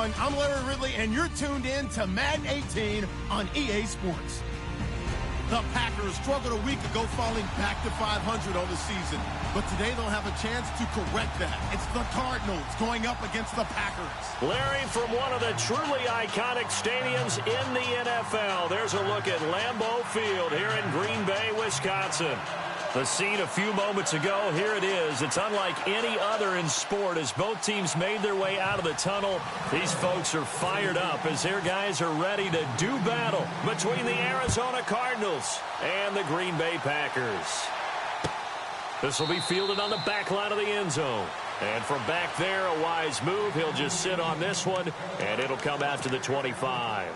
everyone. I'm Larry Ridley, and you're tuned in to Madden 18 on EA Sports. The Packers struggled a week ago, falling back to 500 on the season. But today they'll have a chance to correct that. It's the Cardinals going up against the Packers. Larry, from one of the truly iconic stadiums in the NFL, there's a look at Lambeau Field here in Green Bay, Wisconsin. The scene a few moments ago, here it is. It's unlike any other in sport as both teams made their way out of the tunnel. These folks are fired up as their guys are ready to do battle between the Arizona Cardinals and the Green Bay Packers. This will be fielded on the back line of the end zone. And from back there, a wise move. He'll just sit on this one, and it'll come out to the 25.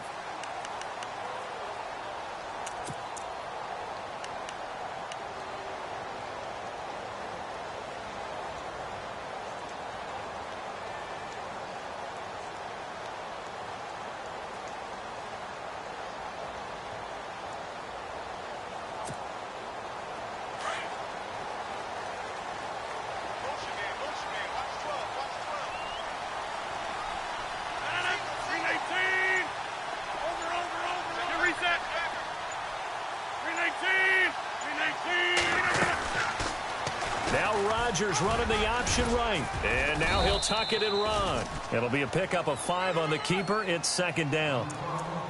Rodgers running the option right. And now he'll tuck it and run. It'll be a pickup of 5 on the keeper. It's second down.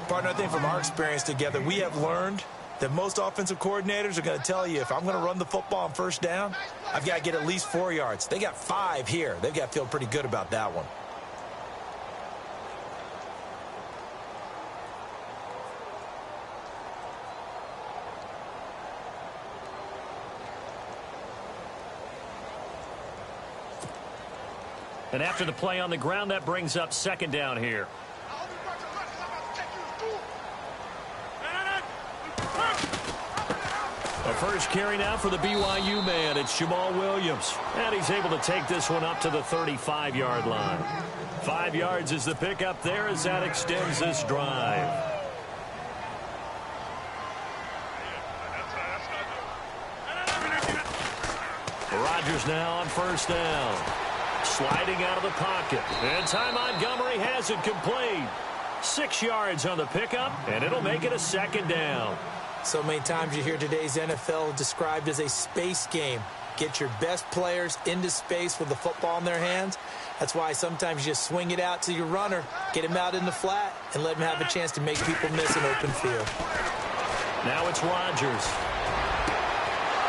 Partner, I think from our experience together, we have learned that most offensive coordinators are going to tell you if I'm going to run the football on first down, I've got to get at least 4 yards. They got 5 here. They've got to feel pretty good about that one. And after the play on the ground, that brings up second down here. A first carry now for the BYU man. It's Jamal Williams. And he's able to take this one up to the 35-yard line. 5 yards is the pickup there as that extends this drive. Rodgers now on first down. Sliding out of the pocket. And Ty Montgomery has it complete. 6 yards on the pickup, and it'll make it a second down. So many times you hear today's NFL described as a space game. Get your best players into space with the football in their hands. That's why sometimes you just swing it out to your runner, get him out in the flat, and let him have a chance to make people miss an open field. Now it's Rodgers.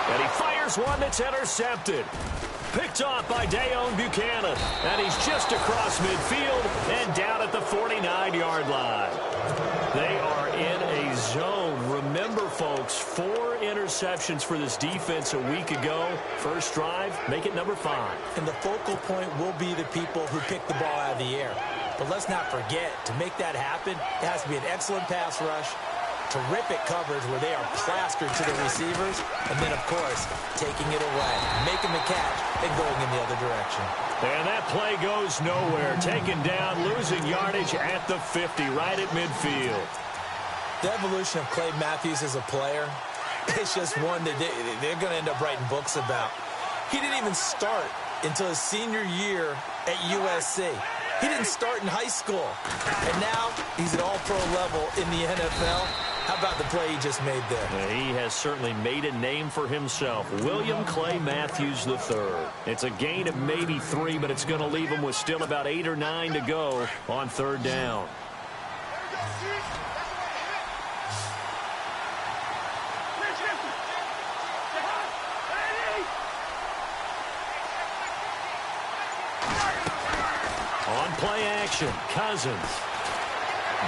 And he fires one that's intercepted. Picked off by Dayon Buchanan. And he's just across midfield and down at the 49-yard line. They are in a zone. Remember, folks, 4 interceptions for this defense a week ago. First drive, make it number 5. And the focal point will be the people who pick the ball out of the air. But let's not forget, to make that happen, it has to be an excellent pass rush, terrific coverage where they are plastered to the receivers, and then, of course, taking it away, making the catch, and going in the other direction. And that play goes nowhere. Taken down, losing yardage at the 50, right at midfield. The evolution of Clay Matthews as a player, it's just one that they're going to end up writing books about. He didn't even start until his senior year at USC. He didn't start in high school. And now he's at all-pro level in the NFL. How about the play he just made there? Yeah, he has certainly made a name for himself. William Clay Matthews III. It's a gain of maybe 3, but it's going to leave him with still about 8 or 9 to go on third down. On play action, Cousins.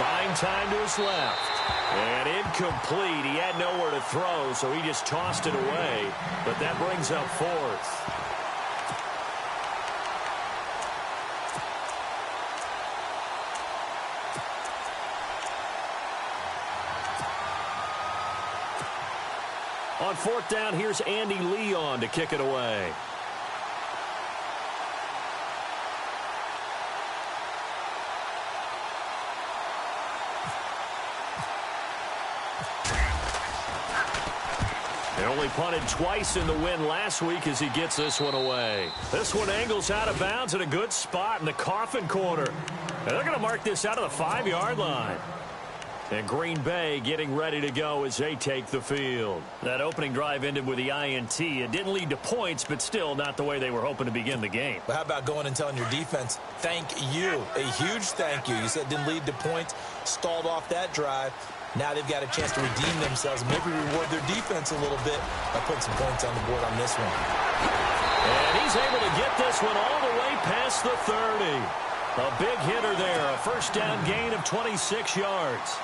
Buying time to his left. And incomplete. He had nowhere to throw, so he just tossed it away. But that brings up 4th. On 4th down, here's Andy Leon to kick it away. They only punted twice in the win last week as he gets this one away. This one angles out of bounds at a good spot in the coffin corner. And they're going to mark this out of the 5-yard line. And Green Bay getting ready to go as they take the field. That opening drive ended with the INT. It didn't lead to points, but still not the way they were hoping to begin the game. But how about going and telling your defense, thank you, a huge thank you. You said it didn't lead to points, stalled off that drive. Now they've got a chance to redeem themselves, maybe reward their defense a little bit by putting some points on the board on this one. And he's able to get this one all the way past the 30. A big hitter there, a first down gain of 26 yards.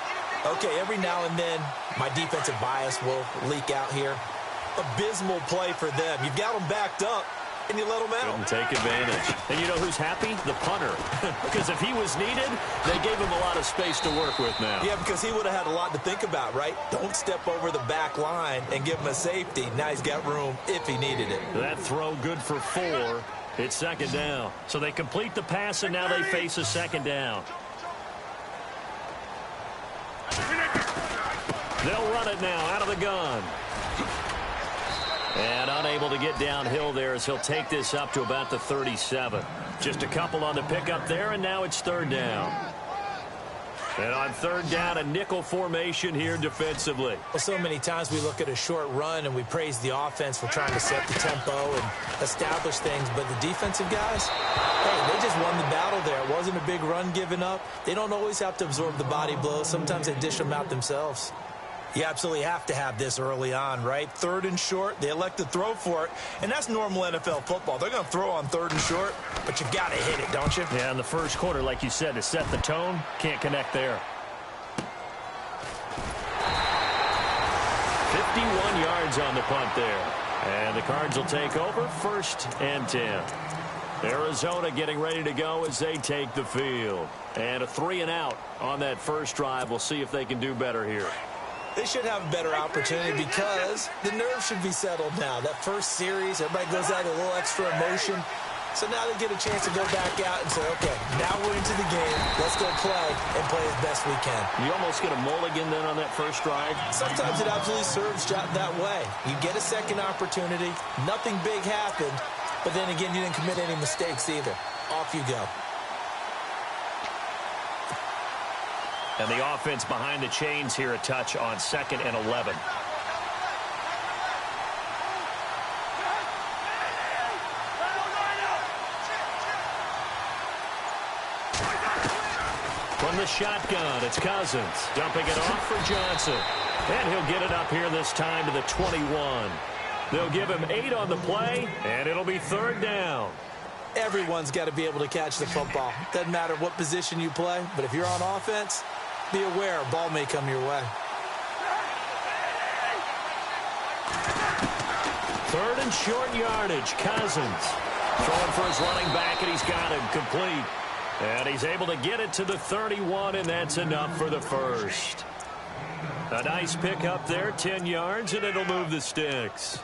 Okay, every now and then, my defensive bias will leak out here. Abysmal play for them. You've got them backed up, and you let them out. Couldn't take advantage. And you know who's happy? The punter. Because if he was needed, they gave him a lot of space to work with now. Yeah, because he would have had a lot to think about, right? Don't step over the back line and give him a safety. Now he's got room if he needed it. That throw good for 4. It's second down. So they complete the pass, and now they face a second down. They'll run it now out of the gun. And unable to get downhill there as he'll take this up to about the 37. Just a couple on the pickup there, and now it's third down. And on third down, a nickel formation here defensively. Well, so many times we look at a short run and we praise the offense for trying to set the tempo and establish things. But the defensive guys, hey, they just won the battle there. It wasn't a big run given up. They don't always have to absorb the body blows. Sometimes they dish them out themselves. You absolutely have to have this early on, right? Third and short, they elect to throw for it, and that's normal NFL football. They're going to throw on third and short, but you got to hit it, don't you? Yeah, in the first quarter, like you said, to set the tone, can't connect there. 51 yards on the punt there. And the Cards will take over, 1st and 10. Arizona getting ready to go as they take the field. And a 3-and-out on that first drive. We'll see if they can do better here. They should have a better opportunity because the nerves should be settled now. That first series, everybody goes out with a little extra emotion. So now they get a chance to go back out and say, okay, now we're into the game. Let's go play and play as best we can. You almost get a mulligan then on that first drive. Sometimes it absolutely serves that way. You get a second opportunity. Nothing big happened. But then again, you didn't commit any mistakes either. Off you go. And the offense behind the chains here, a touch on 2nd and 11. From the shotgun, it's Cousins. Dumping it off for Johnson. And he'll get it up here this time to the 21. They'll give him 8 on the play, and it'll be third down. Everyone's got to be able to catch the football. Doesn't matter what position you play, but if you're on offense, be aware a ball may come your way. 3rd and short yardage, Cousins. Throwing for his running back, and he's got him complete. And he's able to get it to the 31, and that's enough for the first. A nice pick up there, 10 yards, and it'll move the sticks.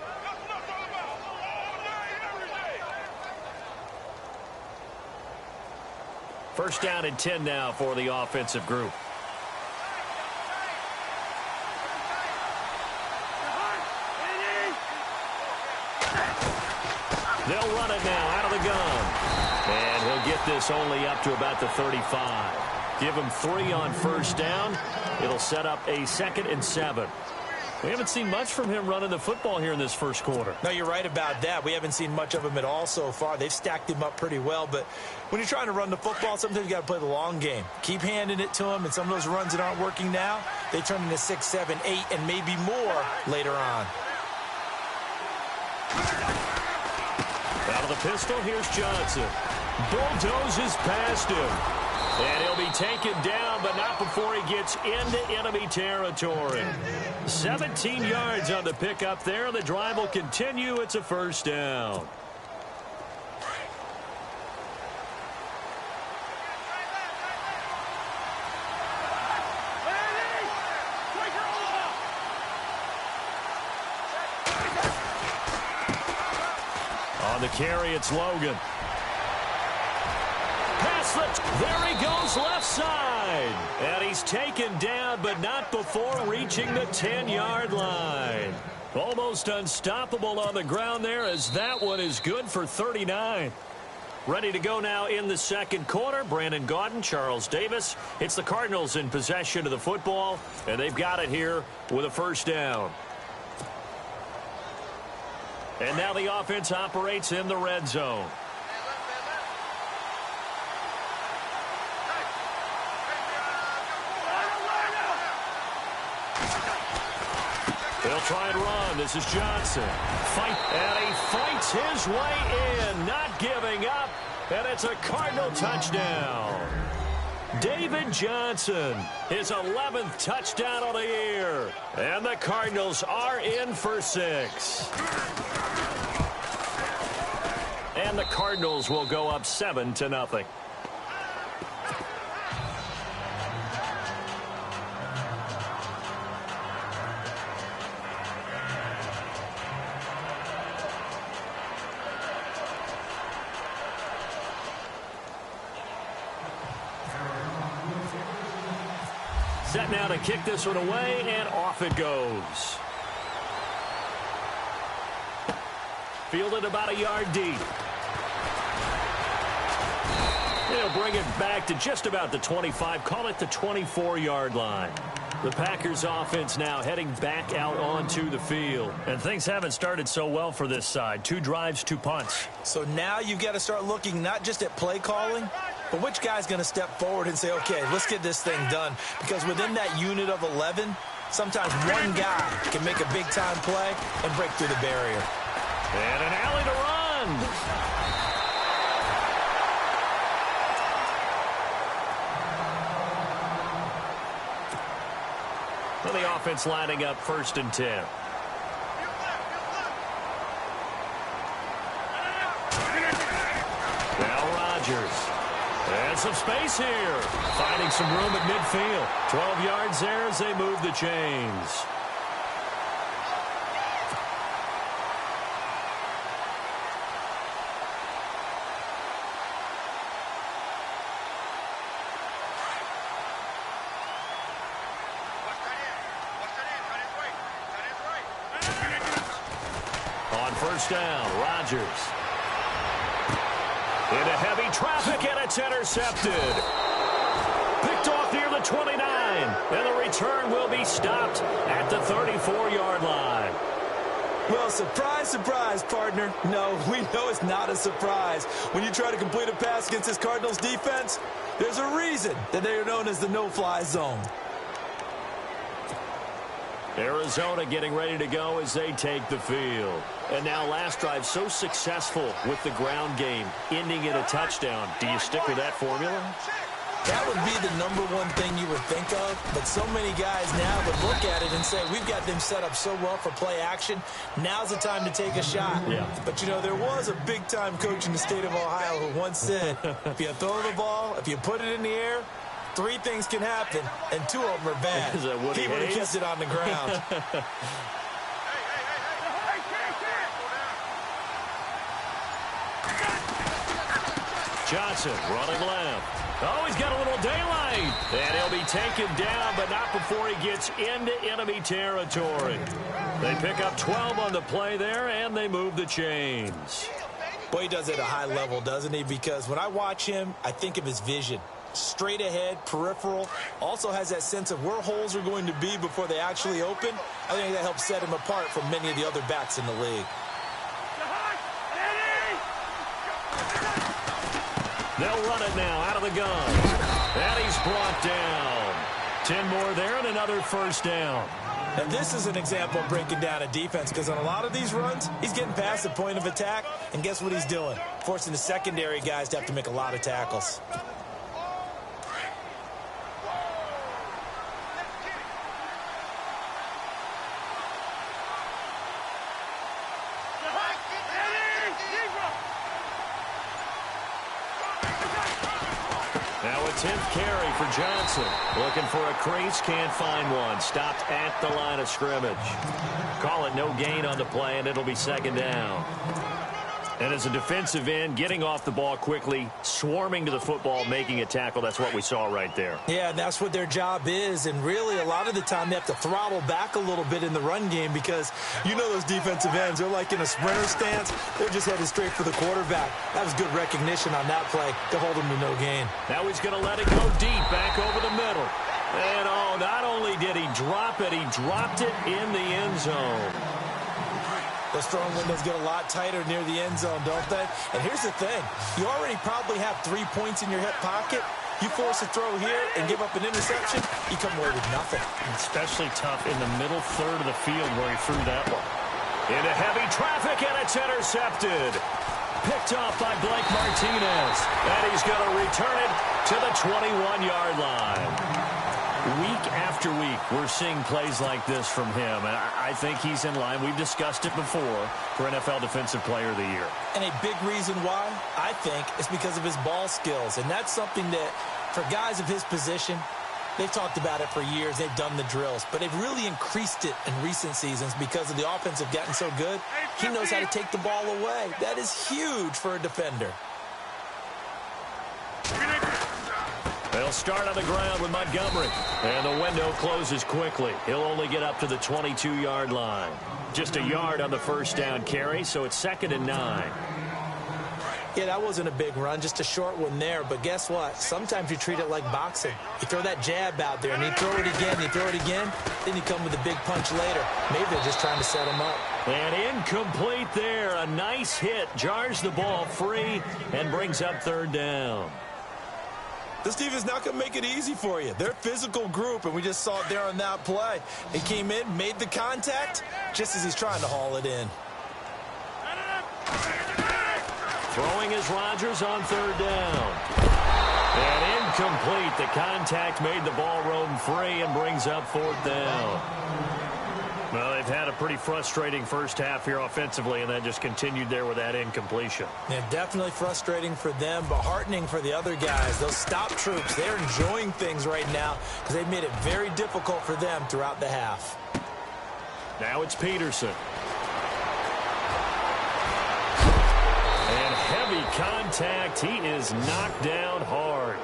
First down and 10 now for the offensive group. They'll run it now out of the gun. And he'll get this only up to about the 35. Give him 3 on first down. It'll set up a 2nd and 7. We haven't seen much from him running the football here in this first quarter. No, you're right about that. We haven't seen much of him at all so far. They've stacked him up pretty well, but when you're trying to run the football, sometimes you got to play the long game. Keep handing it to him, and some of those runs that aren't working now, they turn into 6, 7, 8, and maybe more later on. Out of the pistol, here's Johnson. Bulldozes past him. And he'll be taken down, but not before he gets into enemy territory. 17 yards on the pickup there. The drive will continue. It's a first down. On the carry, it's Logan. There he goes left side. And he's taken down, but not before reaching the 10-yard line. Almost unstoppable on the ground there, as that one is good for 39. Ready to go now in the second quarter. Brandon Gaudin, Charles Davis. It's the Cardinals in possession of the football, and they've got it here with a first down. And now the offense operates in the red zone. They'll try and run. This is Johnson. And he fights his way in, not giving up. And it's a Cardinal touchdown. David Johnson, his 11th touchdown of the year. And the Cardinals are in for 6. And the Cardinals will go up 7-0. Set now to kick this one away, and off it goes. Fielded about a yard deep. He'll bring it back to just about the 25, call it the 24-yard line. The Packers offense now heading back out onto the field. And things haven't started so well for this side. 2 drives, 2 punts. So now you've got to start looking not just at play calling, but which guy's going to step forward and say, okay, let's get this thing done. Because within that unit of 11, sometimes one guy can make a big-time play and break through the barrier. And an alley to run. Well, the offense lining up 1st and 10. Now Rodgers. And some space here. Finding some room at midfield. 12 yards there as they move the chains. On first down, Rodgers. Into heavy traffic, and it's intercepted. Picked off near the 29, and the return will be stopped at the 34-yard line. Well, surprise, surprise, partner. No, we know it's not a surprise. When you try to complete a pass against this Cardinals defense, there's a reason that they are known as the no-fly zone. Arizona getting ready to go as they take the field. And now last drive so successful with the ground game, ending in a touchdown. Do you stick with that formula? That would be the #1 thing you would think of, but so many guys now would look at it and say, we've got them set up so well for play action, now's the time to take a shot. Yeah. But, you know, there was a big-time coach in the state of Ohio who once said, if you throw the ball, if you put it in the air, 3 things can happen, and 2 of them are bad. He would have kept it on the ground. Johnson running left. Oh, he's got a little daylight. And he'll be taken down, but not before he gets into enemy territory. They pick up 12 on the play there, and they move the chains. Boy, he does it at a high level, doesn't he? Because when I watch him, I think of his vision. Straight ahead, peripheral, also has that sense of where holes are going to be before they actually open. I think that helps set him apart from many of the other backs in the league. They'll run it now out of the gun. And he's brought down. 10 more there and another first down. And this is an example of breaking down a defense, because on a lot of these runs, he's getting past the point of attack, and guess what he's doing? Forcing the secondary guys to have to make a lot of tackles. Now a 10th carry for Johnson. Looking for a crease, can't find one. Stopped at the line of scrimmage. Call it no gain on the play, and it'll be second down. And as a defensive end, getting off the ball quickly, swarming to the football, making a tackle, that's what we saw right there. Yeah, and that's what their job is. And really, a lot of the time, they have to throttle back a little bit in the run game because you know those defensive ends, they're like in a sprinter stance. They're just headed straight for the quarterback. That was good recognition on that play to hold him to no gain. Now he's going to let it go deep back over the middle. And, oh, not only did he drop it, he dropped it in the end zone. Those throwing windows get a lot tighter near the end zone, don't they? And here's the thing. You already probably have 3 points in your hip pocket. You force a throw here and give up an interception, you come away with nothing. Especially tough in the middle third of the field where he threw that one. Into heavy traffic, and it's intercepted. Picked off by Blake Martinez. And he's going to return it to the 21-yard line. Week after week, we're seeing plays like this from him, and I think he's in line. We've discussed it before for NFL Defensive Player of the Year. And a big reason why, I think, is because of his ball skills. And that's something that, for guys of his position, they've talked about it for years. They've done the drills. But they've really increased it in recent seasons because of the offense have gotten so good. He knows how to take the ball away. That is huge for a defender. They'll start on the ground with Montgomery. And the window closes quickly. He'll only get up to the 22-yard line. Just a yard on the first down carry, so it's 2nd and 9. Yeah, that wasn't a big run, just a short one there. But guess what? Sometimes you treat it like boxing. You throw that jab out there, and you throw it again, you throw it again, then you come with a big punch later. Maybe they're just trying to set him up. And incomplete there. A nice hit. Jars the ball free and brings up 3rd down. This defense not going to make it easy for you. They're a physical group, and we just saw it there on that play. He came in, made the contact, just as he's trying to haul it in. Throwing is Rodgers on 3rd down. And incomplete. The contact made the ball roam free and brings up 4th down. Well, they've had a pretty frustrating first half here offensively, and that just continued there with that incompletion. Yeah, definitely frustrating for them, but heartening for the other guys. Those stop troops, they're enjoying things right now because they've made it very difficult for them throughout the half. Now it's Peterson. And heavy contact. He is knocked down hard.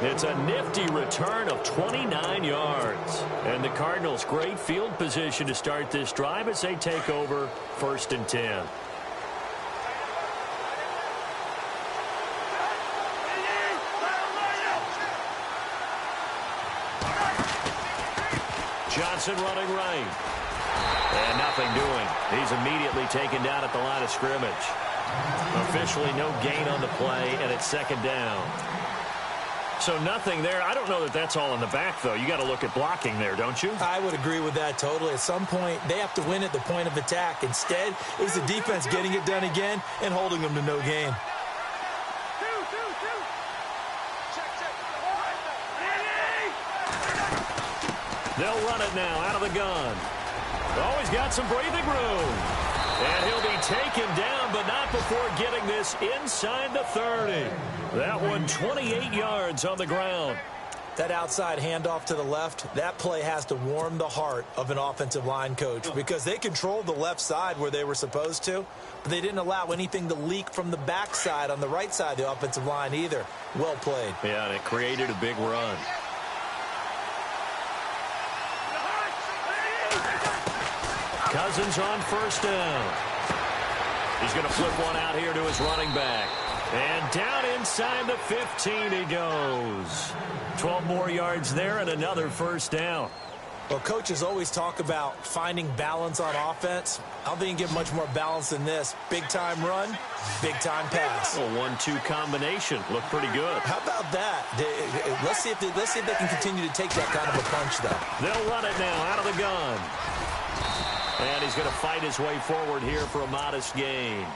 It's a nifty return of 29 yards. And the Cardinals' great field position to start this drive as they take over 1st and 10. Johnson running right. And nothing doing. He's immediately taken down at the line of scrimmage. Officially no gain on the play, and it's 2nd down. So nothing there. I don't know that that's all in the back, though. You got to look at blocking there, don't you? I would agree with that totally. At some point, they have to win at the point of attack. Instead, it was the defense getting it done again and holding them to no gain. They'll run it now out of the gun. Oh, he's got some breathing room. And he'll be taken down, but not before getting this inside the 30. That one 28 yards on the ground. That outside handoff to the left, that play has to warm the heart of an offensive line coach because they controlled the left side where they were supposed to, but they didn't allow anything to leak from the backside on the right side of the offensive line either. Well played. Yeah, and it created a big run. Cousins on 1st down. He's going to flip one out here to his running back. And down inside the 15 he goes. 12 more yards there and another 1st down. Well, coaches always talk about finding balance on offense. I don't think you can get much more balance than this. Big-time run, big-time pass. A 1-2 combination. Looked pretty good. How about that? Let's see if they can continue to take that kind of a punch, though. They'll run it now out of the gun. And he's going to fight his way forward here for a modest gain.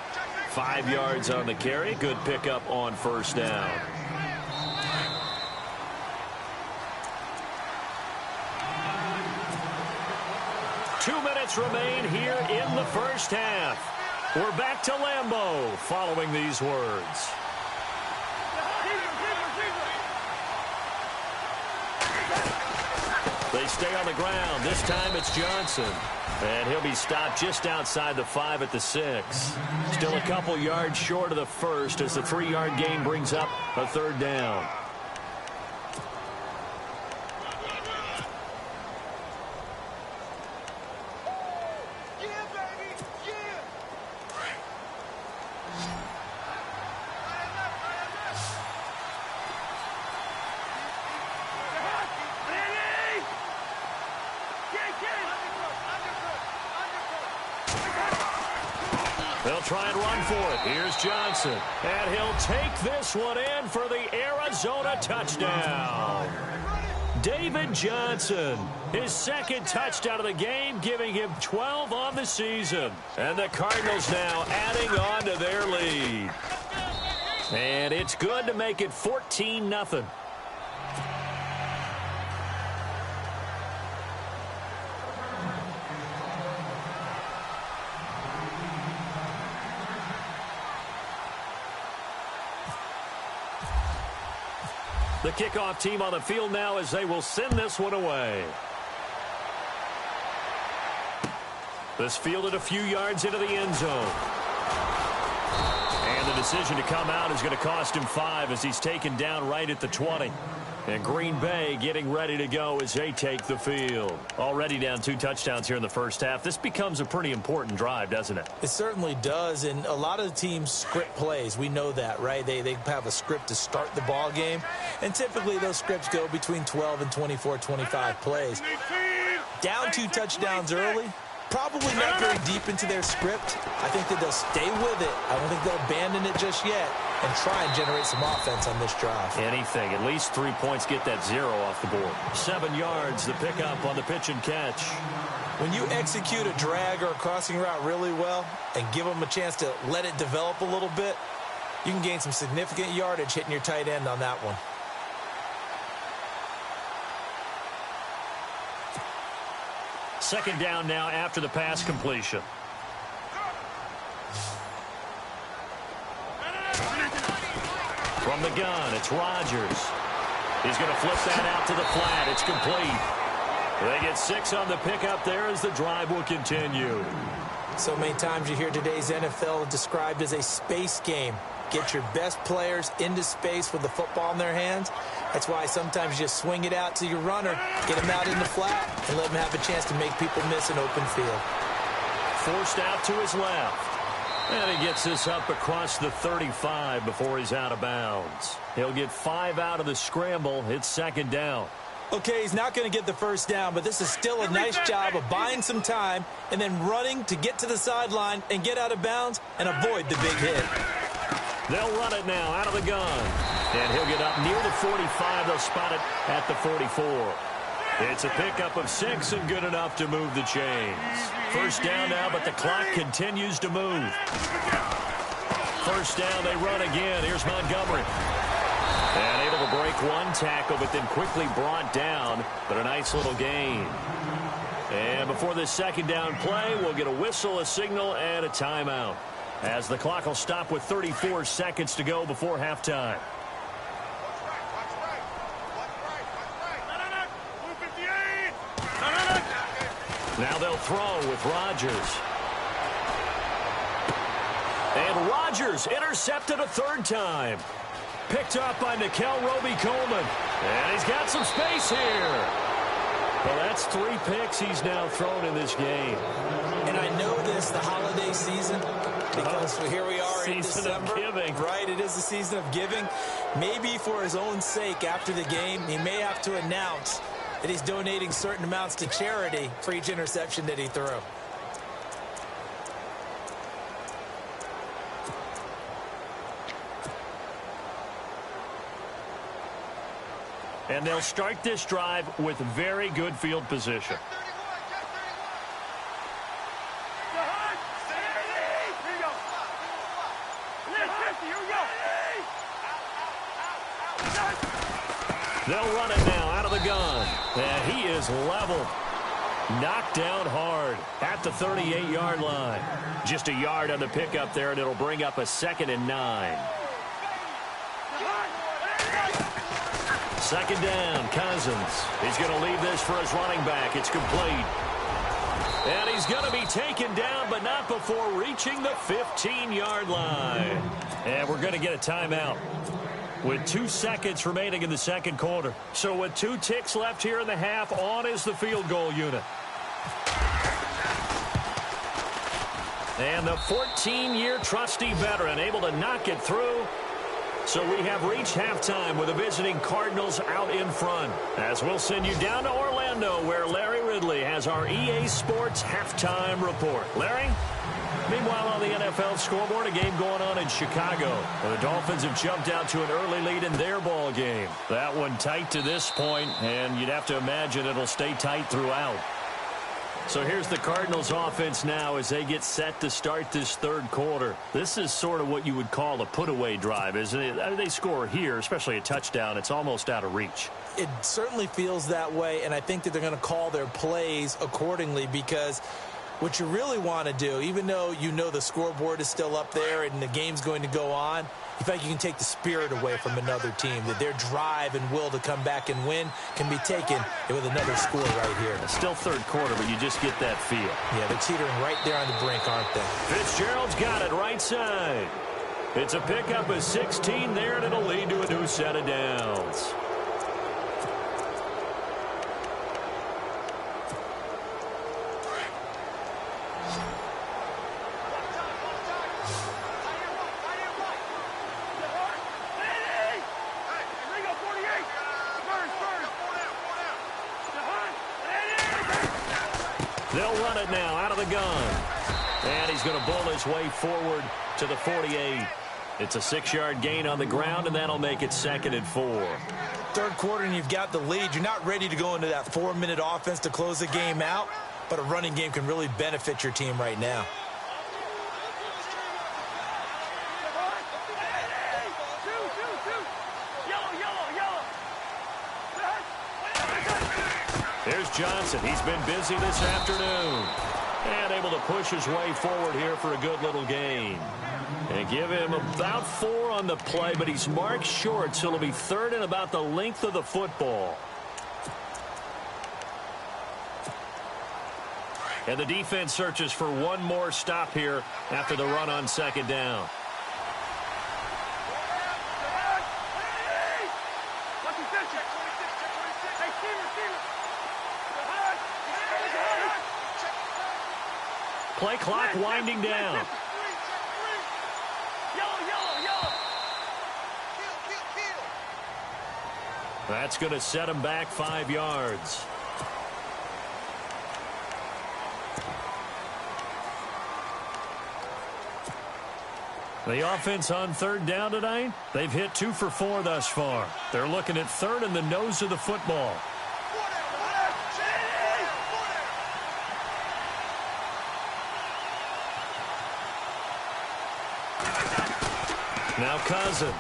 5 yards on the carry. Good pickup on 1st down. Two minutes remain here in the first half. We're back to Lambeau following these words. They stay on the ground. This time it's Johnson. And he'll be stopped just outside the 5 at the 6. Still a couple yards short of the first as the 3-yard gain brings up a 3rd down. They'll try and run for it. Here's Johnson. And he'll take this one in for the Arizona touchdown. David Johnson, his 2nd touchdown of the game, giving him 12 on the season. And the Cardinals now adding on to their lead. And it's good to make it 14-0. The kickoff team on the field now as they will send this one away. This fielded a few yards into the end zone. And the decision to come out is going to cost him 5 as he's taken down right at the 20. And Green Bay getting ready to go as they take the field. Already down 2 touchdowns here in the first half. This becomes a pretty important drive, doesn't it? It certainly does, and a lot of the teams script plays. We know that, right? They have a script to start the ball game, and typically those scripts go between 12 and 24, 25 plays. Down 2 touchdowns early, probably not very deep into their script. I think that they'll stay with it. I don't think they'll abandon it just yet and try and generate some offense on this drive. Anything. At least 3 points, get that 0 off the board. 7 yards, the pickup on the pitch and catch. When you execute a drag or a crossing route really well and give them a chance to let it develop a little bit, you can gain some significant yardage hitting your tight end on that one. Second down now after the pass completion. From the gun, it's Rodgers. He's going to flip that out to the flat. It's complete. They get 6 on the pickup there as the drive will continue. So many times you hear today's NFL described as a space game. Get your best players into space with the football in their hands. That's why sometimes you just swing it out to your runner, get him out in the flat, and let him have a chance to make people miss an open field. Forced out to his left. And he gets this up across the 35 before he's out of bounds. He'll get 5 out of the scramble. It's 2nd down. Okay, he's not going to get the first down, but this is still a nice job of buying some time and then running to get to the sideline and get out of bounds and avoid the big hit. They'll run it now out of the gun. And he'll get up near the 45. They'll spot it at the 44. It's a pickup of 6 and good enough to move the chains. First down now, but the clock continues to move. First down, they run again. Here's Montgomery. And able to break 1 tackle, but then quickly brought down. But a nice little gain. And before this 2nd down play, we'll get a whistle, a signal, and a timeout, as the clock will stop with 34 seconds to go before halftime. Now they'll throw with Rodgers. And Rodgers intercepted a 3rd time. Picked up by Nickel Roby-Coleman. And he's got some space here. Well, that's 3 picks he's now thrown in this game. And I know this, the holiday season, because here we are in December. Season of giving. Right, it is the season of giving. Maybe for his own sake after the game, he may have to announce that he's donating certain amounts to charity for each interception that he threw. And they'll start this drive with very good field position. They'll run it now out of the gun. And he is leveled. Knocked down hard at the 38-yard line. Just a yard on the pickup there, and it'll bring up a 2nd and 9. Second down, Cousins. He's going to leave this for his running back. It's complete. And he's going to be taken down, but not before reaching the 15-yard line. And we're going to get a timeout with 2 seconds remaining in the second quarter. So with 2 ticks left here in the half, on is the field goal unit. And the 14-year trusty veteran able to knock it through. So we have reached halftime with the visiting Cardinals out in front. As we'll send you down to Orlando, where Larry Ridley has our EA Sports halftime report. Larry? Meanwhile, on the NFL scoreboard, a game going on in Chicago. The Dolphins have jumped out to an early lead in their ball game. That one tight to this point, and you'd have to imagine it'll stay tight throughout. So here's the Cardinals offense now as they get set to start this third quarter. This is sort of what you would call a put-away drive, isn't it? They score here, especially a touchdown. It's almost out of reach. It certainly feels that way, and I think that they're going to call their plays accordingly, because what you really want to do, even though you know the scoreboard is still up there and the game's going to go on, you feel like you can take the spirit away from another team, that their drive and will to come back and win can be taken with another score right here. It's still third quarter, but you just get that feel. Yeah, they're teetering right there on the brink, aren't they? Fitzgerald's got it right side. It's a pickup of 16 there, and it'll lead to a new set of downs. They'll run it now out of the gun. And he's going to bull his way forward to the 48. It's a 6-yard gain on the ground, and that'll make it 2nd and 4. Third quarter, and you've got the lead. You're not ready to go into that 4-minute offense to close the game out, but a running game can really benefit your team right now. Here's Johnson. He's been busy this afternoon. And able to push his way forward here for a good little gain. And give him about 4 on the play, but he's marked short, so it'll be 3rd and about the length of the football. And the defense searches for one more stop here after the run on 2nd down. Play clock winding down. That's going to set him back 5 yards. The offense on 3rd down tonight, they've hit 2 for 4 thus far. They're looking at 3rd and the nose of the football. Now Cousins.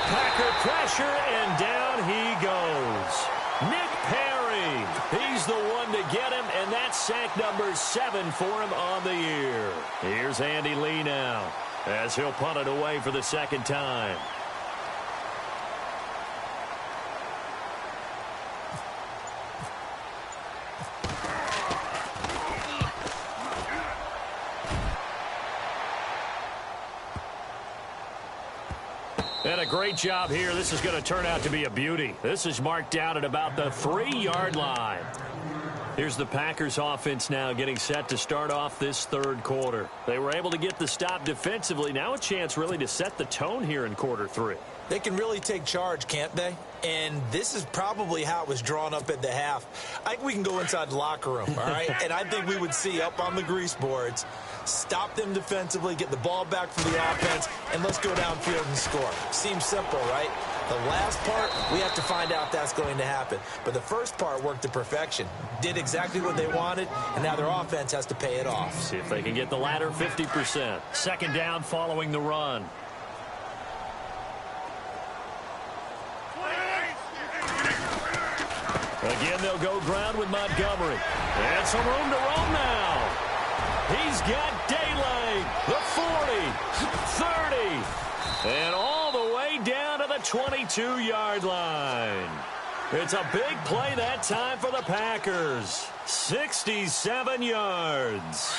Packer pressure, and down he goes. Nick Perry. He's the one to get him, and that's sack number 7 for him on the year. Here's Andy Lee now as he'll punt it away for the 2nd time. And a great job here. This is going to turn out to be a beauty. This is marked down at about the 3-yard line. Here's the Packers offense now getting set to start off this 3rd quarter. They were able to get the stop defensively. Now a chance really to set the tone here in quarter 3. They can really take charge, can't they? And this is probably how it was drawn up at the half. I think we can go inside the locker room, all right? And I think we would see up on the grease boards, stop them defensively, get the ball back from the offense, and let's go downfield and score. Seems simple, right? The last part, we have to find out if that's going to happen. But the first part worked to perfection. Did exactly what they wanted, and now their offense has to pay it off. See if they can get the latter 50%. 2nd down following the run. Again, they'll go ground with Montgomery. And some room to roam now. He's got daylight. The 40, 30, And all the way down to the 22-yard line. It's a big play that time for the Packers. 67 yards.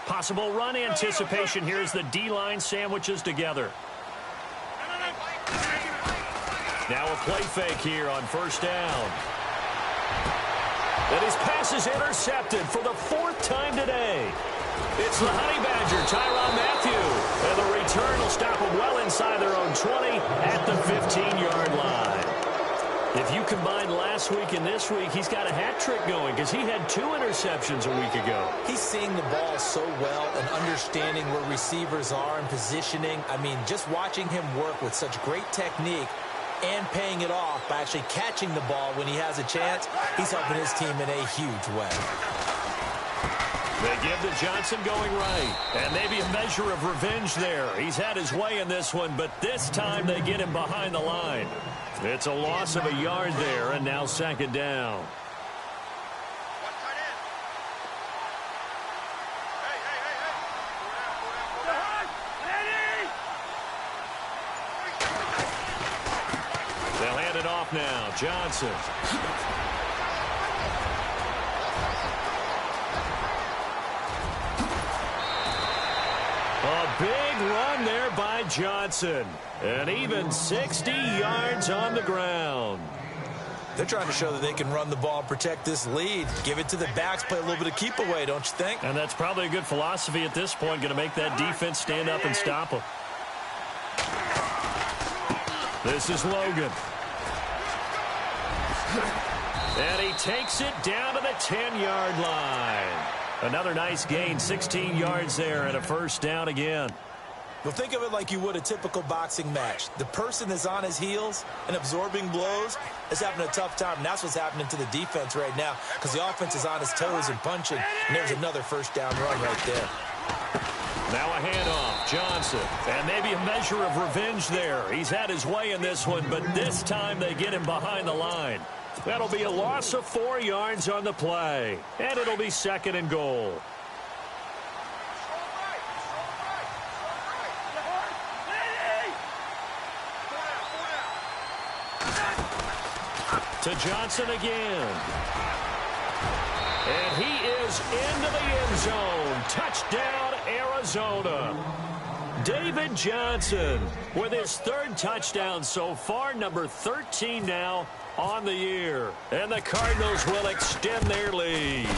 Possible run anticipation here as the D-line sandwiches together. Now a play fake here on first down. And his pass is intercepted for the 4th time today. It's the Honey Badger, Tyrann Mathieu. And the return will stop him well inside their own 20 at the 15-yard line. If you combine last week and this week, he's got a hat trick going because he had 2 interceptions a week ago. He's seeing the ball so well and understanding where receivers are and positioning. I mean, just watching him work with such great technique and paying it off by actually catching the ball when he has a chance, he's helping his team in a huge way. They give to Johnson going right. And maybe a measure of revenge there. He's had his way in this one, but this time they get him behind the line. It's a loss of a yard there, and now 2nd down. They'll hand it off now. Johnson. A big run there by Johnson. And even 60 yards on the ground. They're trying to show that they can run the ball, protect this lead. Give it to the backs, play a little bit of keep away, don't you think? And that's probably a good philosophy at this point, going to make that defense stand up and stop them. This is Logan. And he takes it down to the 10-yard line. Another nice gain, 16 yards there, and a first down again. Well, think of it like you would a typical boxing match. The person is on his heels and absorbing blows is having a tough time. And that's what's happening to the defense right now because the offense is on his toes and punching. And there's another first down run right there. Now a handoff, Johnson. And maybe a measure of revenge there. He's had his way in this one, but this time they get him behind the line. That'll be a loss of 4 yards on the play. And it'll be 2nd and goal. To Johnson again. And he is into the end zone. Touchdown, Arizona. David Johnson with his 3rd touchdown so far, number 13 now on the year. And the Cardinals will extend their lead.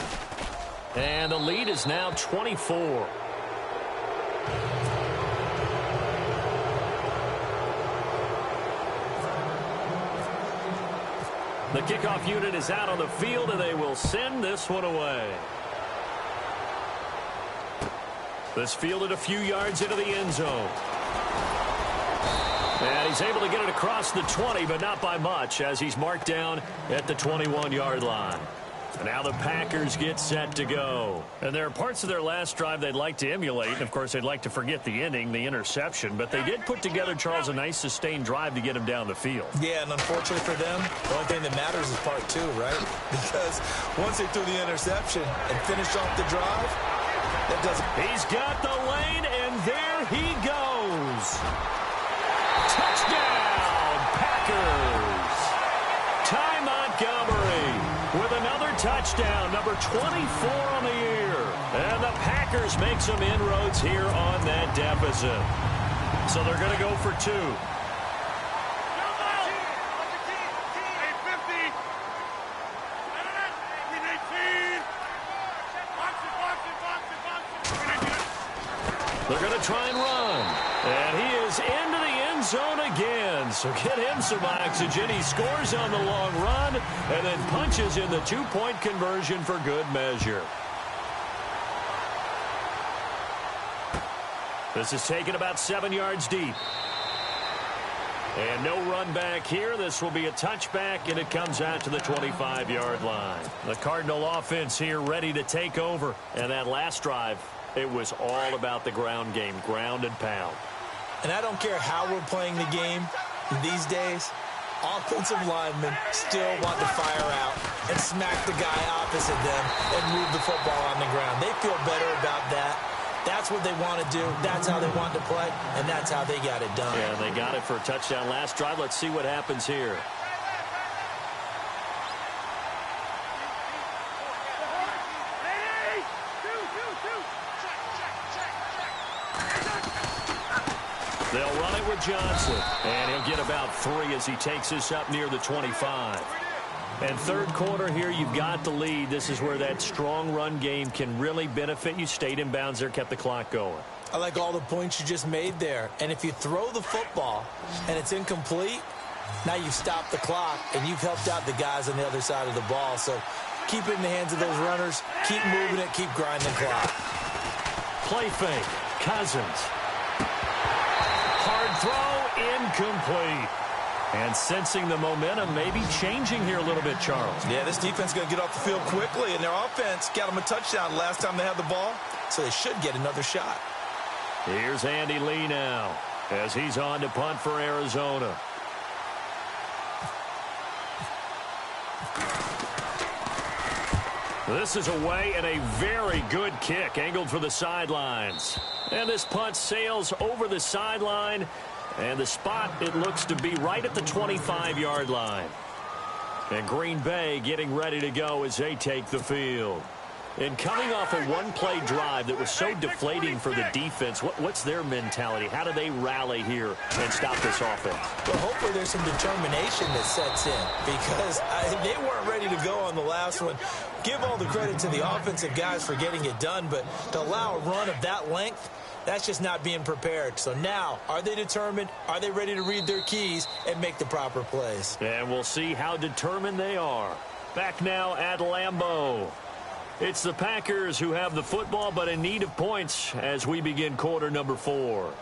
And the lead is now 24. The kickoff unit is out on the field, and they will send this one away. This fielded a few yards into the end zone. And he's able to get it across the 20, but not by much, as he's marked down at the 21-yard line. And now the Packers get set to go. And there are parts of their last drive they'd like to emulate. And, of course, they'd like to forget the ending, the interception. But they did put together, Charles, a nice sustained drive to get him down the field. Yeah, and unfortunately for them, the only thing that matters is part 2, right? Because once they threw the interception and finished off the drive, that doesn't... He's got the lane, and there he goes. Touchdown, Packers. Ty Montgomery with another touchdown, number 24 on the year. And the Packers make some inroads here on that deficit. So they're going to go for 2. They're going to try and run. And he is into the end zone again. So get him some oxygen. He scores on the long run and then punches in the 2-point conversion for good measure. This is taken about 7 yards deep. And no run back here. This will be a touchback, and it comes out to the 25-yard line. The Cardinal offense here ready to take over. And that last drive, it was all about the ground game, ground and pound. And I don't care how we're playing the game these days, offensive linemen still want to fire out and smack the guy opposite them and move the football on the ground. They feel better about that. That's That's what they want to do. That's how they want to play, and that's how they got it done. Yeah, they got it for a touchdown last drive. Let's see what happens here. They'll run it with Johnson, and he'll get about 3 as he takes this up near the 25. And third quarter here, you've got the lead. This is where that strong run game can really benefit you. Stayed in bounds there, kept the clock going. I like all the points you just made there. And if you throw the football and it's incomplete, now you've stopped the clock and you've helped out the guys on the other side of the ball. So keep it in the hands of those runners. Keep moving it. Keep grinding the clock. Play fake. Cousins. Hard throw. Incomplete. And sensing the momentum, maybe changing here a little bit, Charles. Yeah, this defense is going to get off the field quickly, and their offense got them a touchdown last time they had the ball, so they should get another shot. Here's Andy Lee now as he's on to punt for Arizona. This is away and a very good kick angled for the sidelines. And this punt sails over the sideline. And the spot, it looks to be right at the 25-yard line. And Green Bay getting ready to go as they take the field. And coming off a one-play drive that was so deflating for the defense, what's their mentality? How do they rally here and stop this offense? Well, hopefully there's some determination that sets in because they weren't ready to go on the last one. Give all the credit to the offensive guys for getting it done, but to allow a run of that length, that's just not being prepared. So now, are they determined? Are they ready to read their keys and make the proper plays? And we'll see how determined they are. Back now at Lambeau. It's the Packers who have the football, but in need of points as we begin quarter number 4.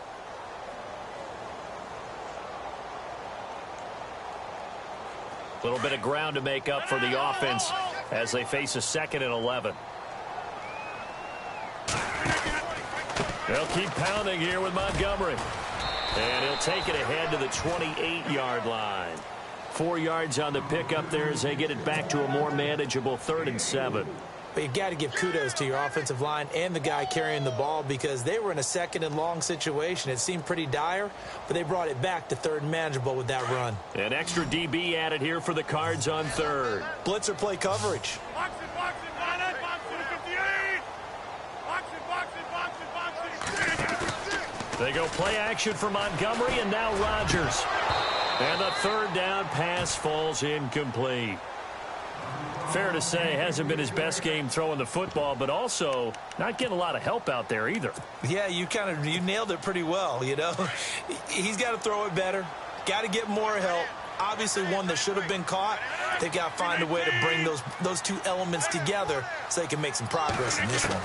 A little bit of ground to make up for the offense as they face a 2nd and 11. They'll keep pounding here with Montgomery. And he'll take it ahead to the 28-yard line. 4 yards on the pickup there as they get it back to a more manageable 3rd and 7. But you got to give kudos to your offensive line and the guy carrying the ball because they were in a 2nd and long situation. It seemed pretty dire, but they brought it back to 3rd and manageable with that run. An extra DB added here for the Cards on 3rd. Blitzer play coverage. They go play action for Montgomery, and now Rodgers. And the 3rd down pass falls incomplete. Fair to say, hasn't been his best game throwing the football, but also not getting a lot of help out there either. Yeah, you nailed it pretty well, you know. He's got to throw it better. Got to get more help. Obviously one that should have been caught. They got to find a way to bring those two elements together so they can make some progress in this one.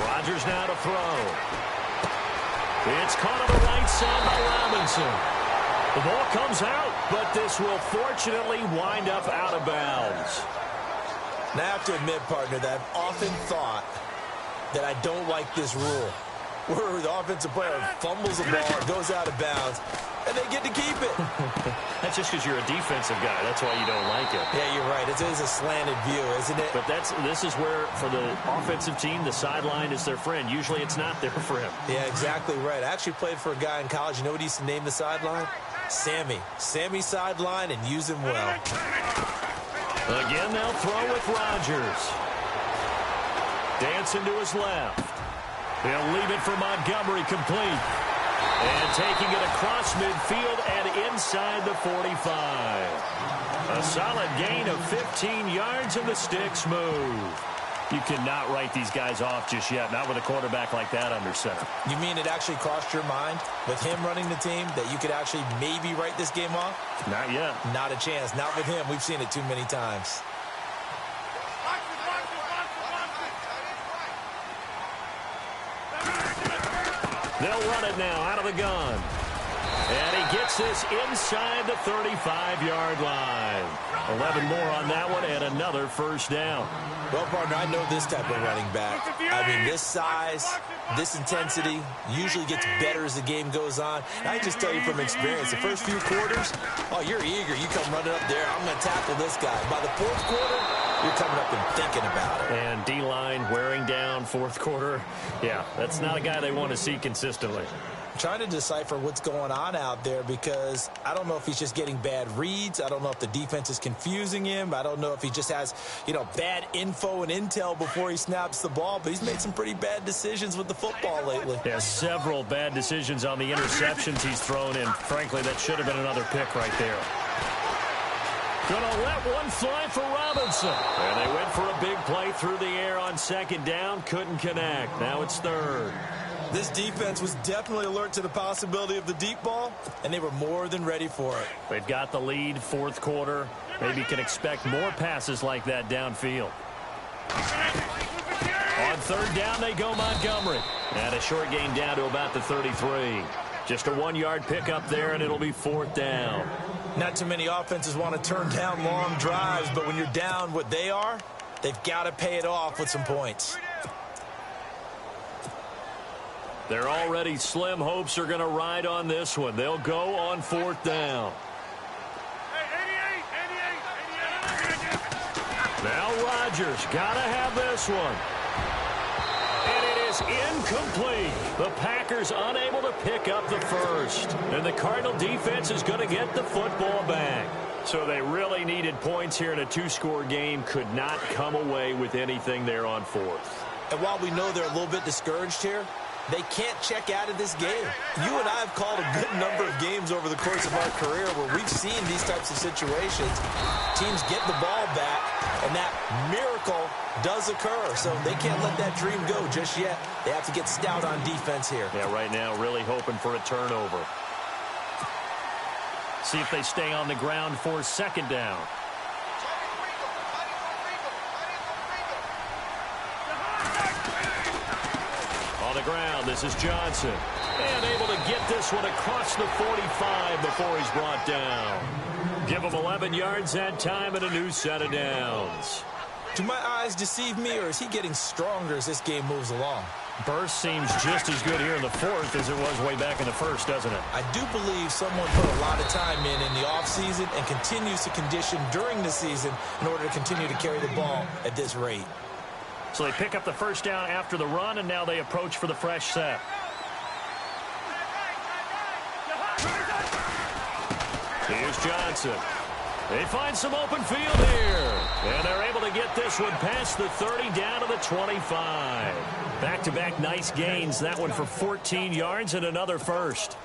Rodgers now to throw. It's caught on the right side by Robinson. The ball comes out, but this will fortunately wind up out of bounds. Now I have to admit, partner, that I've often thought that I don't like this rule, where the offensive player fumbles the ball, it goes out of bounds, and they get to keep it. That's just because you're a defensive guy. That's why you don't like it. Yeah, you're right. It is a slanted view, isn't it? But this is where, for the offensive team, the sideline is their friend. Usually it's not there for him. Yeah, exactly right. I actually played for a guy in college. You know what he used to name the sideline? Sammy. Sammy sideline, and use him well. Again, they'll throw with Rodgers. Dancing to his left. He'll leave it for Montgomery, complete. And taking it across midfield and inside the 45. A solid gain of 15 yards, and the sticks move. You cannot write these guys off just yet, not with a quarterback like that under center. You mean it actually crossed your mind with him running the team that you could actually maybe write this game off? Not yet. Not a chance. Not with him. We've seen it too many times. They'll run it now out of the gun. And he gets this inside the 35-yard line. 11 more on that one and another first down. Well, partner, I know this type of running back. I mean, this size, this intensity usually gets better as the game goes on. And I just tell you from experience, the first few quarters, oh, you're eager. You come running up there, I'm going to tackle this guy. By the 4th quarter, you're coming up and thinking about it. And D-line wearing down fourth quarter. Yeah, that's not a guy they want to see consistently. Trying to decipher what's going on out there because I don't know if he's just getting bad reads. I don't know if the defense is confusing him. I don't know if he just has, bad info and intel before he snaps the ball. But he's made some pretty bad decisions with the football lately. Yeah, several bad decisions on the interceptions he's thrown in. Frankly, that should have been another pick right there. Gonna let one fly for Robinson. And they went for a big play through the air on second down. Couldn't connect. Now it's third. This defense was definitely alert to the possibility of the deep ball, and they were more than ready for it. They've got the lead, fourth quarter. Maybe can expect more passes like that downfield. On third down, they go Montgomery. And a short gain down to about the 33. Just a 1-yard pickup there, and it'll be fourth down. Not too many offenses want to turn down long drives, but when you're down what they are, they've got to pay it off with some points. Their already slim hopes are going to ride on this one. They'll go on fourth down. Now Rodgers got to have this one. And it is incomplete. The Packers unable to pick up the first. And the Cardinal defense is going to get the football back. So they really needed points here in a 2-score game. Could not come away with anything there on fourth. And while we know they're a little bit discouraged here, they can't check out of this game. You and I have called a good number of games over the course of our career where we've seen these types of situations. Teams get the ball back, and that miracle does occur. So they can't let that dream go just yet. They have to get stout on defense here. Yeah, right now really hoping for a turnover. See if they stay on the ground for second down. On the ground, this is Johnson. And able to get this one across the 45 before he's brought down. Give him 11 yards that time and a new set of downs. Do my eyes deceive me, or is he getting stronger as this game moves along? Burst seems just as good here in the fourth as it was way back in the first, doesn't it? I do believe someone put a lot of time in the offseason and continues to condition during the season in order to continue to carry the ball at this rate. So they pick up the first down after the run, and now they approach for the fresh set. Here's Johnson. They find some open field here. And they're able to get this one past the 30 down to the 25. Back-to-back nice gains. That one for 14 yards and another first.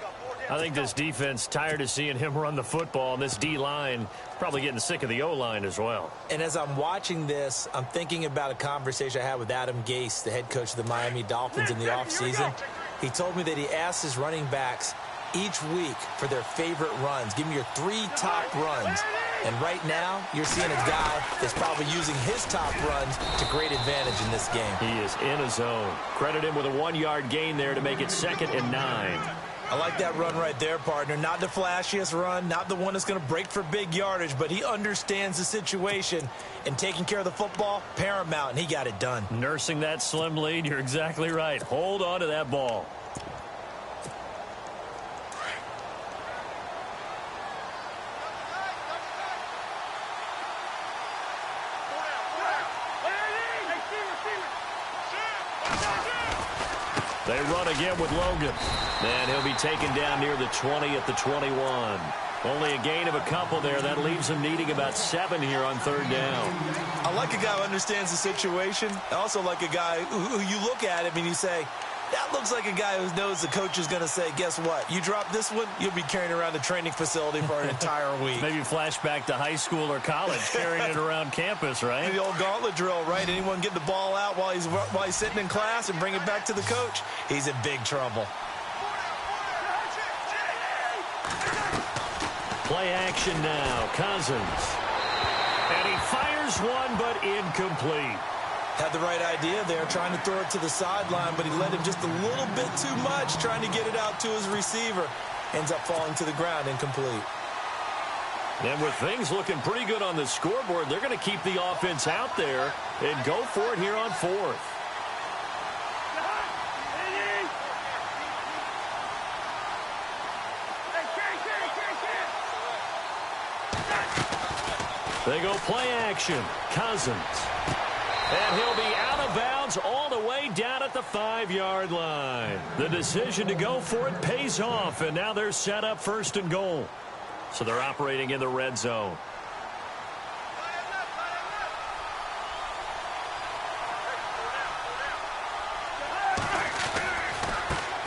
I think this defense tired of seeing him run the football, and this D-line probably getting sick of the O-line as well. And as I'm watching this, I'm thinking about a conversation I had with Adam Gase, the head coach of the Miami Dolphins in the offseason. He told me that he asked his running backs each week for their favorite runs. Give me your 3 top runs. And right now, you're seeing a guy that's probably using his top runs to great advantage in this game. He is in a zone. Credit him with a 1-yard gain there to make it 2nd and 9. I like that run right there, partner. Not the flashiest run, not the one that's going to break for big yardage, but he understands the situation, and taking care of the football, paramount, and he got it done. Nursing that slim lead, you're exactly right. Hold on to that ball. They run again with Logan. And he'll be taken down near the 20 at the 21. Only a gain of a couple there. That leaves him needing about 7 here on third down. I like a guy who understands the situation. I also like a guy who you look at him and you say, that looks like a guy who knows the coach is going to say, guess what? You drop this one, you'll be carrying around the training facility for an entire week. Maybe flashback to high school or college, carrying it around campus, right? The old gauntlet drill, right? Anyone get the ball out while he's sitting in class and bring it back to the coach? He's in big trouble. Play action now. Cousins. And he fires one, but incomplete. Had the right idea there, trying to throw it to the sideline, but he let him just a little bit too much, trying to get it out to his receiver. Ends up falling to the ground, incomplete. And with things looking pretty good on the scoreboard, they're going to keep the offense out there and go for it here on fourth. They go play action. Cousins. And he'll be out of bounds all the way down at the 5-yard line. The decision to go for it pays off, and now they're set up 1st and goal. So they're operating in the red zone.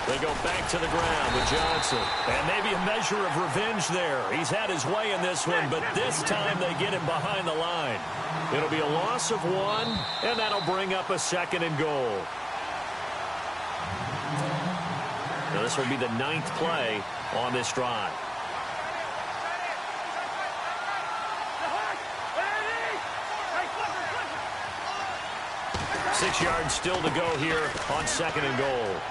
They go back to the ground with Johnson. And maybe a measure of revenge there. He's had his way in this one, but this time they get him behind the line. It'll be a loss of 1, and that'll bring up a 2nd and goal. Now this will be the 9th play on this drive. Six yards still to go here on 2nd and goal.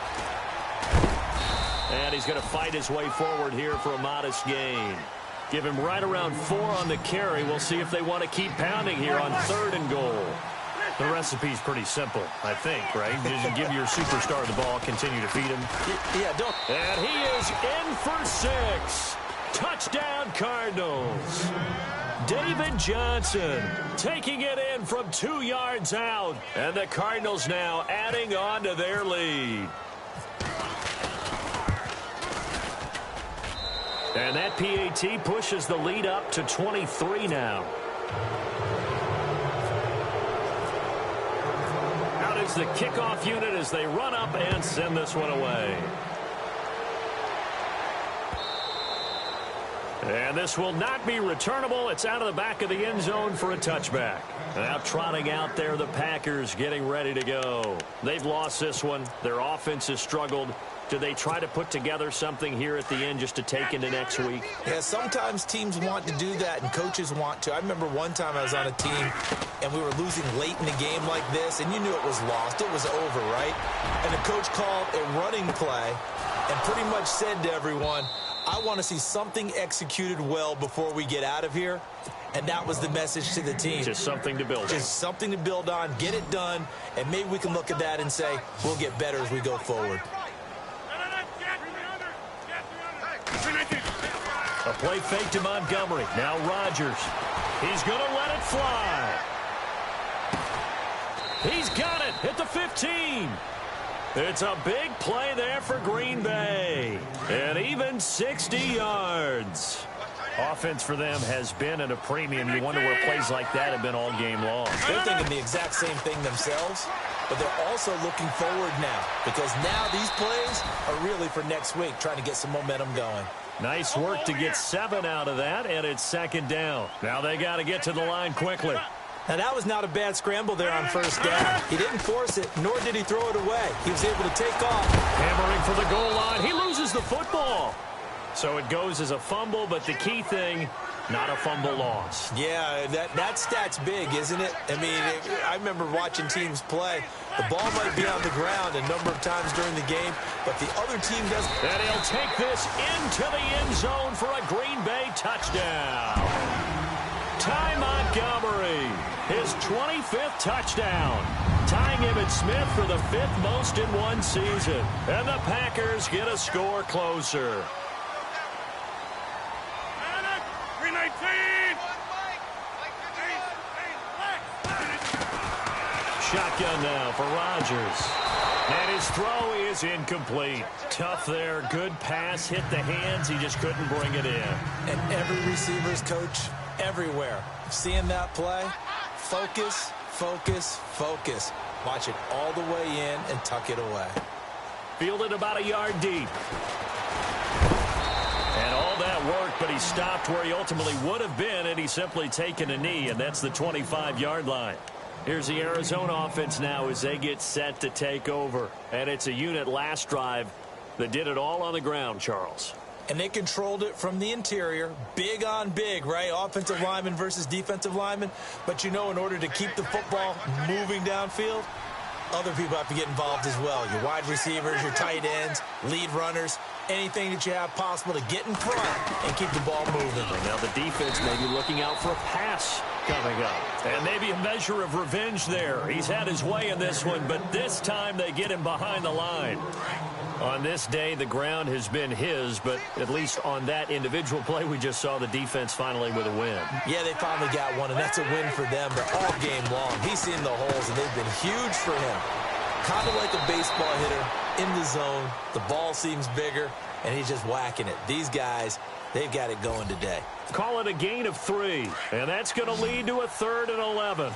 And he's going to fight his way forward here for a modest gain. Give him right around 4 on the carry. We'll see if they want to keep pounding here on 3rd and goal. The recipe's pretty simple, I think, right? Just give your superstar the ball, continue to feed him. Yeah, don't. And he is in for 6. Touchdown, Cardinals. David Johnson taking it in from 2 yards out. And the Cardinals now adding on to their lead. And that PAT pushes the lead up to 23 now. Out is the kickoff unit as they run up and send this one away. And this will not be returnable. It's out of the back of the end zone for a touchback. Now trotting out there, the Packers getting ready to go. They've lost this one. Their offense has struggled. Do they try to put together something here at the end just to take into next week? Yeah, sometimes teams want to do that and coaches want to. I remember one time I was on a team and we were losing late in the game like this, and you knew it was lost. It was over, right? And the coach called a running play and pretty much said to everyone, I want to see something executed well before we get out of here. And that was the message to the team. Just something to build on. Just something to build on, get it done, and maybe we can look at that and say, we'll get better as we go forward. A play fake to Montgomery. Now Rodgers. He's going to let it fly. He's got it at the 15. It's a big play there for Green Bay. And even 60 yards. Offense for them has been at a premium. You wonder where plays like that have been all game long. They're thinking the exact same thing themselves, but they're also looking forward now because now these plays are really for next week, trying to get some momentum going. Nice work to get 7 out of that, and it's 2nd down. Now they got to get to the line quickly. Now, that was not a bad scramble there on 1st down. He didn't force it, nor did he throw it away. He was able to take off. Hammering for the goal line. He loses the football. So it goes as a fumble, but the key thing, not a fumble loss. Yeah, that stat's big, isn't it? I mean, I remember watching teams play. The ball might be on the ground a number of times during the game, but the other team doesn't. And he'll take this into the end zone for a Green Bay touchdown. Ty Montgomery, his 25th touchdown, tying Emmitt Smith for the 5th most in one season. And the Packers get a score closer. 319. Shotgun now for Rodgers. And his throw is incomplete. Tough there. Good pass. Hit the hands. He just couldn't bring it in. And every receiver's coach everywhere. Seeing that play, focus, focus, focus. Watch it all the way in and tuck it away. Fielded about a yard deep. And all that worked, but he stopped where he ultimately would have been had he simply taken a knee, and that's the 25-yard line. Here's the Arizona offense now as they get set to take over. And it's a unit last drive that did it all on the ground, Charles. And they controlled it from the interior, big on big, right? Offensive lineman versus defensive lineman. But, you know, in order to keep the football moving downfield, other people have to get involved as well. Your wide receivers, your tight ends, lead runners, anything that you have possible to get in front and keep the ball moving. And now the defense may be looking out for a pass coming up. And maybe a measure of revenge there. He's had his way in this one, but this time they get him behind the line. On this day, the ground has been his, but at least on that individual play, we just saw the defense finally with a win. Yeah, they finally got one, and that's a win for them. But all game long, he's seen the holes, and they've been huge for him. Kind of like a baseball hitter in the zone. The ball seems bigger, and he's just whacking it. These guys, they've got it going today. Call it a gain of 3, and that's going to lead to a 3rd and 11.